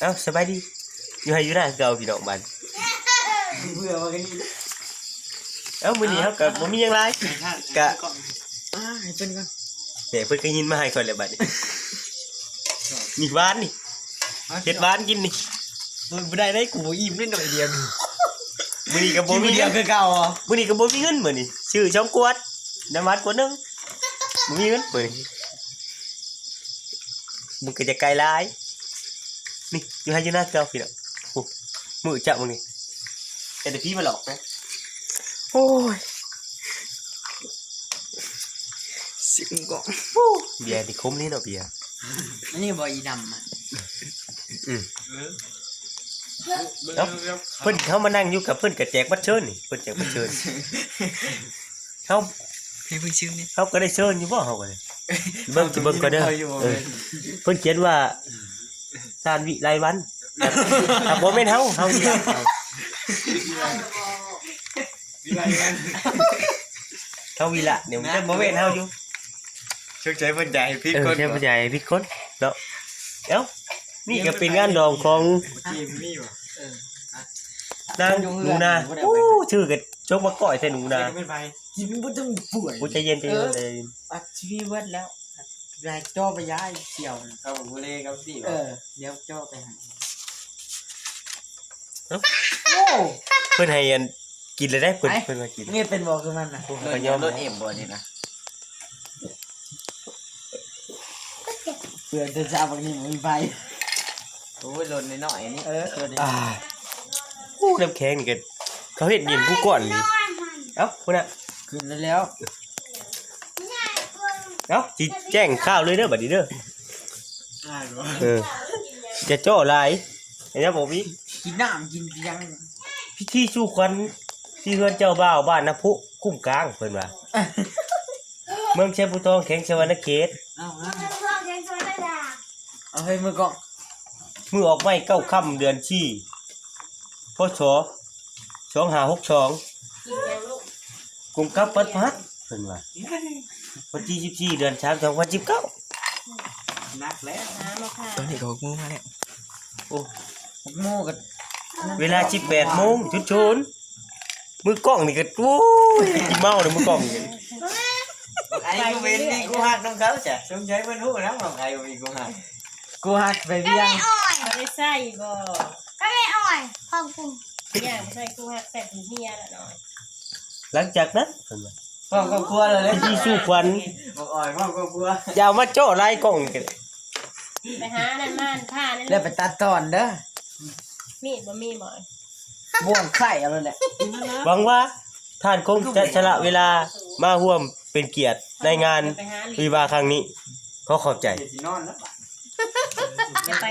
เอ้าสบายดีอยู่ให้อยู่หน้าเก่าพี่น้องบ้าน เบื่อว่ากันนี่ เอ้ามื้อนี้เฮาก็บ่มีหยังหลายก็ ให้เพิ่นก่อน แต่เพิ่นก็ยินมาให้ค่อยแล้วบัดนี้นี่หวานนี่เฮ็ดหวานกินนี่ บ่ได้กูบ่อิ่มนิดหน่อยเดียวนี่ มื้อนี้ก็บ่มี เดียวคือเก่าอ่ะ มื้อนี้ก็บ่มีเงินมื้อนี้ซื้อช่องกวดน้ำมันกวดนึงบ่มีเงินมื้อนี้มึงก็จะไกลหลายนี่อยู่ให้อยู่หน้าเก่าพี่น้องโอ้มื้อจะมื้อนี้แต่พี่มาหลอกนะโอ้ย สิงก่อน เบียร์ที่คุ้มนี่เนาะเบียร์ อันนี้บ่อีดำอ่ะ เอ้าเพิ่นเขามานั่งอยู่กับเพิ่นก็แจกบัตรเชิญนี่เพิ่นแจกบัตรเชิญเขา ให้เพิ่นชื่อนี่ เขาก็ได้เชิญอยู่บ่เฮาก็เลยเบิ่งก็เด้อเพิ่นเขียนว่าสานวิไลวันถ้าบ่แม่นเฮานี่เฮาวิละเดี๋ยวมันจะบ่แม่นเฮาอยู่ ช่วยใจเพิ่นใจพี่คน ใช่ผู้ใหญ่พี่คนเนาะเอ้านี่ก็เป็นงานดองของ ทีมมีบ่ นางหนูนาโอ้ชื่อก็จกมาก่อยใส่หนูนา ไม่ไปกินบ่ต้องป่วย ผู้ใจเย็นใจเย็นใจเย็น ปัดชีวิตเบิดแล้วรายจ่อไปย้ายเสี่ยวเข้าบ่เลกับสิเดี๋ยวจ่อไปหาโอ้ เพิ่นให้อันกินเลยได้เพิ่นมากิน นี่เป็นบ่คือมันน่ะ ก็ยอม รถเอ็มบ่นี่นะเพื่อนจะจับอันนี้มันไปโอ้ยหล่นน้อยๆนี่โอ้น้ำแข็งนี่ก็เขาเฮ็ดเย็นผู้ก่อนนี่เอ้าพุ่นน่ะ ขึ้นแล้ว เอ้าสิแจ้งข่าวเลยเด้อบัดนี้เด้อจะจ่อหลายเห็นบ่มี กินน้ำกินยัง พิธีสู่ขวัญที่เฮือนเจ้าบ่าวบ้านนาพุคุ้มกลางเพิ่นว่าเมืองชัยภูทองแข็งสวรรณเขต เอาให้มือก่อน มือออกไม้เก้าค่ำเดือนชี่พศ2562กรุงกับปัดพัดเพิ่นว่าวันที่14เดือน3 2019 นักแล้ว ตอนนี้ก็งูมาแล้ว โอ้ โม่กัน เวลา 18 โมงชุดชนมือกล้องนี่ก็โอ้ยกินเมาเลยมือกล้องนี่ ไอ้กูเป็นนี่กูหักน้องเขาจ้ะสงสัยมันรู้นะน้องไอ้มีกูหักกูหักไปเบี้ยง ไม่ได้ใส่บ่ ก็ไม่อ่อยพ่อกู อย่างใส่กูหักแต่ถึงเฮียละหน่อย หลังจากนั้นเพิ่นว่า พ่อก็กลัวเลย พิธีสู่ขวัญ บอกอ่อยพ่อก็กลัว อย่ามาเจาะลายกล้องกัน ไปหานั่นม่านผ้านั่น แล้วไปตัดตอนเด้อ มีดบ่มีบ่ บ่วงไข่เอาเลยแหละ หวังว่าท่านคงจะสละเวลามาร่วมเป็นเกียรติในงาน ไปหาหลี วิวาห์ครั้งนี้ขอขอบใจ สินอนแล้ว ไป